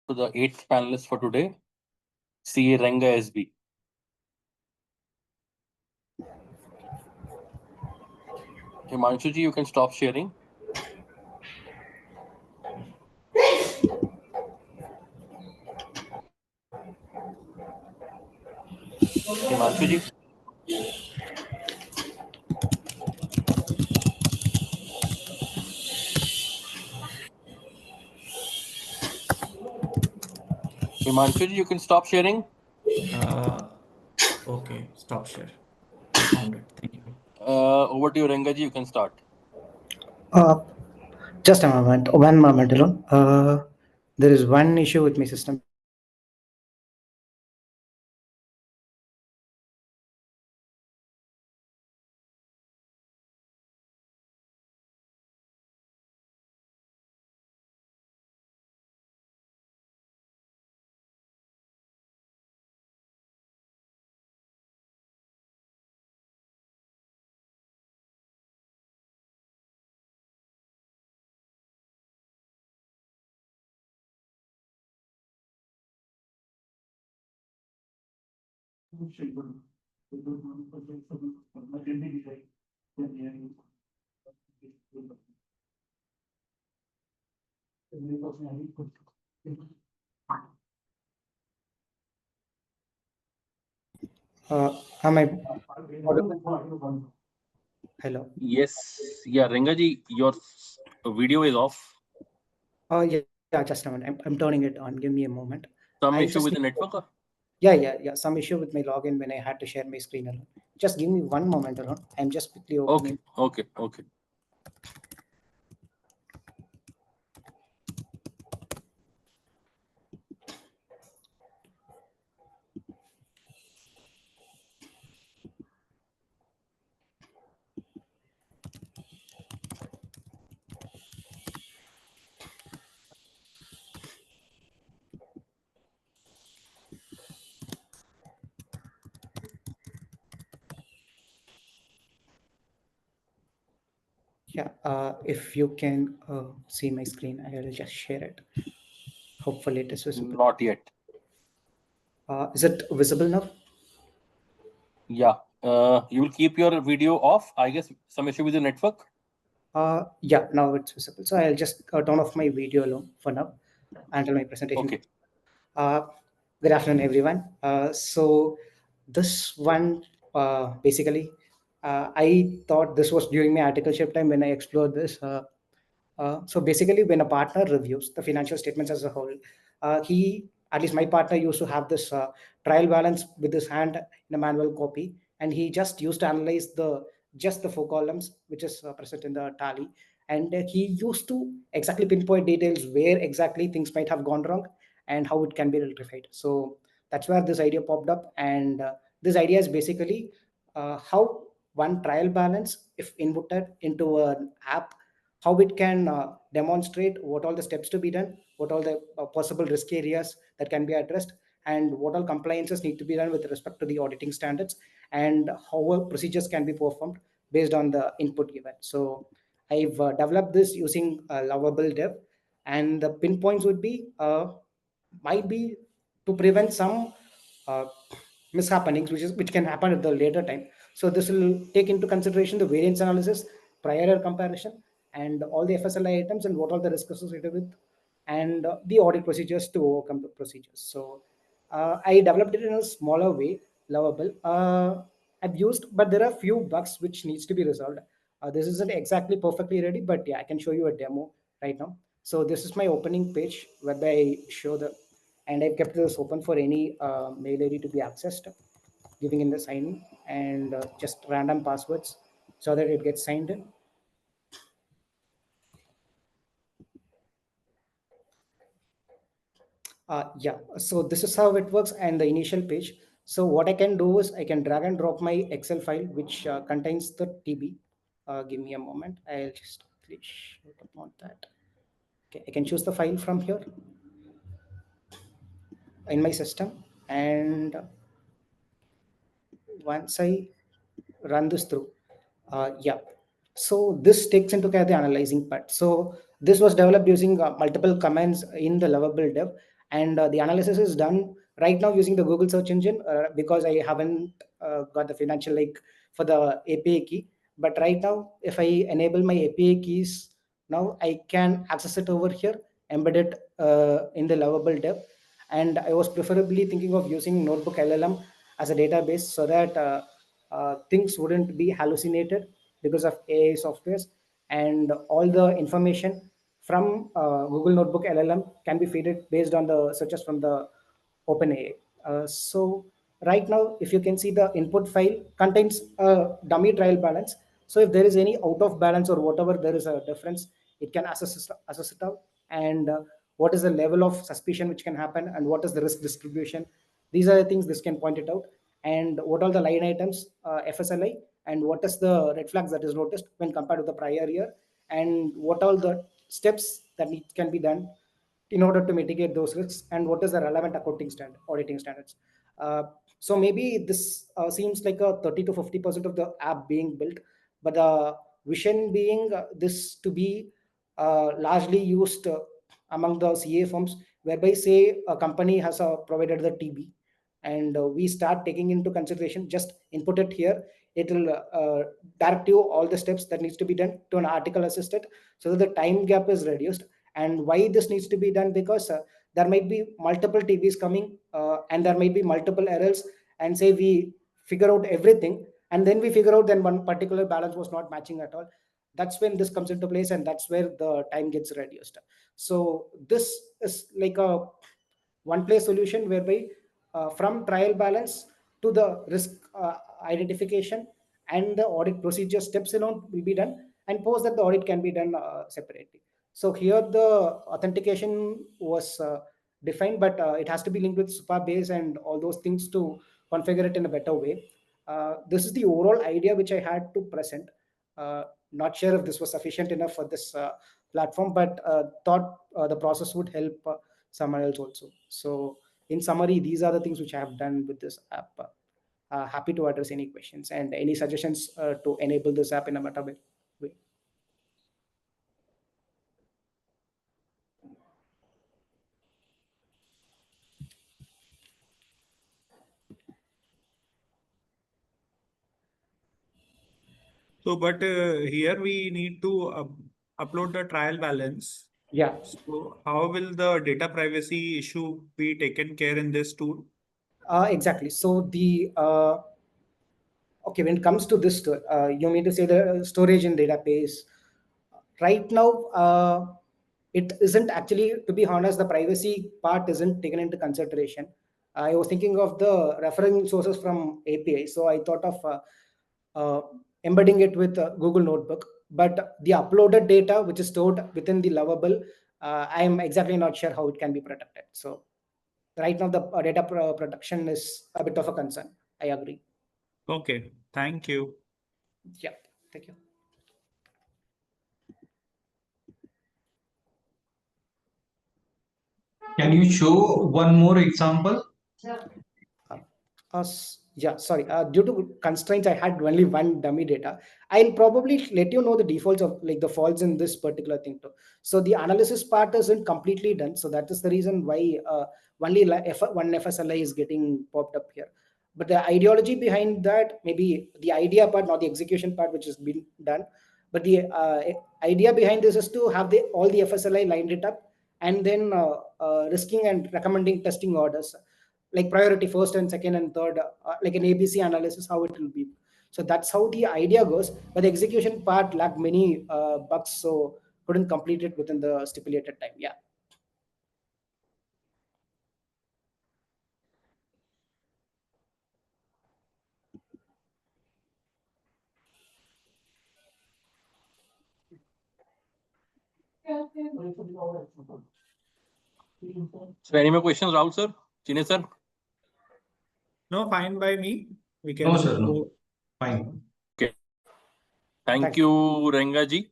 to the 8th panelist for today, CA Renga SB. Himanshu ji, you can stop sharing. Himanshu ji. Himanshu ji, you can stop sharing. Okay, stop share. I found it. Thank you. Over to you, Renga ji, you can start. Just a moment, one moment alone. There is one issue with my system. Am I audible? Hello. Yes. Yeah, Renga ji, your video is off. Yeah, just a moment. I'm turning it on. Give me a moment. Some I issue just with the network? yeah. Some issue with my login when I had to share my screen alone. Just give me one moment alone. I'm just quickly opening. Okay. Yeah, if you can see my screen, I will just share it. Hopefully it is visible. Not yet. Is it visible now? Yeah. You will keep your video off. I guess some issue with the network. Yeah, now it's visible. So I'll just turn off my video alone for now until my presentation. Okay. Good afternoon, everyone. So this one, basically, I thought this was during my articleship time when I explored this. So basically, when a partner reviews the financial statements as a whole, at least my partner used to have this trial balance with his hand in a manual copy, and he just used to analyze just the 4 columns which is present in the tally, and he used to exactly pinpoint details where exactly things might have gone wrong and how it can be rectified. So that's where this idea popped up, and this idea is basically how one trial balance, if inputted into an app, how it can demonstrate what all the steps to be done, what all the possible risk areas that can be addressed, and what all compliances need to be done with respect to the auditing standards, and how procedures can be performed based on the input given. So I've developed this using lovable dev, and the pinpoints would be might be to prevent some uh, mishappenings which can happen at the later time. So this will take into consideration the variance analysis, prior comparison, and all the FSLI items and what are the risks associated with, and the audit procedures to overcome the procedures. So I developed it in a smaller way, lovable. I've used, but there are few bugs which needs to be resolved. This isn't exactly perfectly ready, but yeah, I can show you a demo right now. So this is my opening page where I show the, and I've kept this open for any mail ID to be accessed, giving in the sign and just random passwords so that it gets signed in. Yeah, so this is how it works and the initial page. So what I can do is I can drag and drop my Excel file which contains the TB. Give me a moment. I'll just quickly show upon that. Okay, I can choose the file from here in my system, and once I run this through, yeah. So this takes into care the analyzing part. So this was developed using multiple commands in the lovable dev, And the analysis is done right now using the Google search engine because I haven't got the financial like for the API key. But right now, if I enable my API keys, now I can access it over here, embed it in the lovable dev. And I was preferably thinking of using Notebook LLM as a database so that things wouldn't be hallucinated because of AI softwares, and all the information from Google Notebook LLM can be fed based on the searches from the OpenAI. So right now, if you can see, the input file contains a dummy trial balance. So if there is any out of balance or whatever, there is a difference, it can assess it out. And what is the level of suspicion which can happen, and what is the risk distribution? These are the things this can point it out. And what are the line items, FSLI, and what is the red flags that is noticed when compared to the prior year, and what are the steps that can be done in order to mitigate those risks, and what is the relevant auditing standards. So maybe this seems like a 30 to 50% of the app being built, but the vision being this to be largely used among the CA firms, whereby say a company has provided the TB, and we start taking into consideration, just input it here, it will direct you all the steps that needs to be done to an article assistant, so that the time gap is reduced. And why this needs to be done? Because there might be multiple TVs coming, and there might be multiple errors, and say we figure out everything, and then we figure out then one particular balance was not matching at all. That's when this comes into place, and that's where the time gets reduced. So this is like a one place solution, whereby from trial balance to the risk identification and the audit procedure steps alone will be done, and post that the audit can be done separately. So here the authentication was defined, but it has to be linked with SUPA base and all those things to configure it in a better way. This is the overall idea which I had to present. Not sure if this was sufficient enough for this platform, but thought the process would help someone else also. So in summary, these are the things which I have done with this app. Happy to address any questions and any suggestions to enable this app in a better way. So, but here we need to upload the trial balance. Yeah. So, how will the data privacy issue be taken care in this tool? Exactly. So the okay, when it comes to this, you mean to say the storage in database. Right now, it isn't actually, to be honest, the privacy part isn't taken into consideration. I was thinking of the referring sources from API, so I thought of uh, embedding it with Google Notebook. But the uploaded data, which is stored within the lovable, I am exactly not sure how it can be protected. So right now, the data protection is a bit of a concern. I agree. Okay, thank you. Yeah, thank you. Can you show one more example? Yeah, sorry. Due to constraints, I had only one dummy data. I'll probably let you know the defaults of like the faults in this particular thing too. So the analysis part isn't completely done. So that is the reason why only one FSLI is getting popped up here. But the ideology behind that, maybe the idea part, not the execution part, which has been done. But the idea behind this is to have all the FSLI lined it up, and then risking and recommending testing orders, like priority first and second and third, like an ABC analysis, how it will be. So that's how the idea goes. But the execution part lacked many bugs, so couldn't complete it within the stipulated time. Yeah. So any more questions, Rahul sir? Chine sir? No, fine by me. We can No, sir, no. go. Fine. Okay. Thank Thank you, Renga ji.